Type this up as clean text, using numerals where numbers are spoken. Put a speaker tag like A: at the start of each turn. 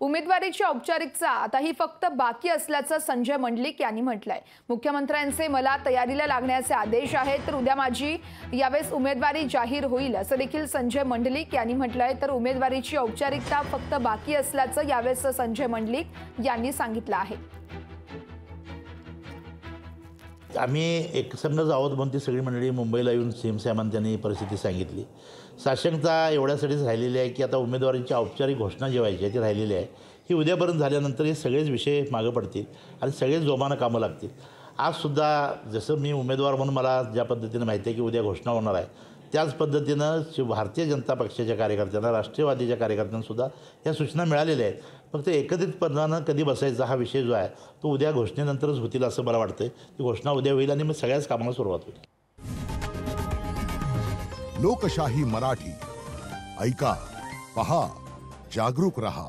A: उमेदवारीची औपचारिकता आता ही फक्त बाकी असल्याचं संजय मंडलिक यांनी म्हटलंय। मुख्यमंत्र्यांचे मला तयारीला लागण्याचे आदेश आहेत, तर उद्या माझी यावेळेस उमेदवारी जाहीर होईल असं देखील संजय मंडलिक यांनी म्हटलंय। तर उमेदवारीची औपचारिकता फक्त बाकी असल्याचं यावेळेस संजय मंडलिक यांनी सांगितलं आहे।
B: आम्ही एकसंघच आहोत म्हणून ती सगळी मंडळी मुंबईला येऊन सीएम साहेबांनी त्यांनी परिस्थिती सांगितली। साशंकता एवढ्यासाठीच राहिलेली आहे की आता उमेदवारीची औपचारिक घोषणा जी व्हायची आहे ती राहिलेली आहे। ही उद्यापर्यंत झाल्यानंतर हे सगळेच विषय मागे पडतील आणि सगळेच जोमानं कामं लागतील। आजसुद्धा जसं मी उमेदवार म्हणून मला ज्या पद्धतीनं माहिती आहे की उद्या घोषणा होणार आहे, त्याच पद्धतीनं भारतीय जनता पक्षाच्या कार्यकर्त्यांना, राष्ट्रवादीच्या कार्यकर्त्यांनासुद्धा ह्या सूचना मिळालेल्या आहेत। फक्त एकत्रितपणानं कधी बसायचा हा विषय जो आहे तो उद्या घोषणेनंतरच होतील असं मला वाटतं। ती घोषणा उद्या होईल आणि मग सगळ्याच कामाला सुरुवात होईल।
C: लोकशाही मराठी ऐका, पहा, जागरूक रहा।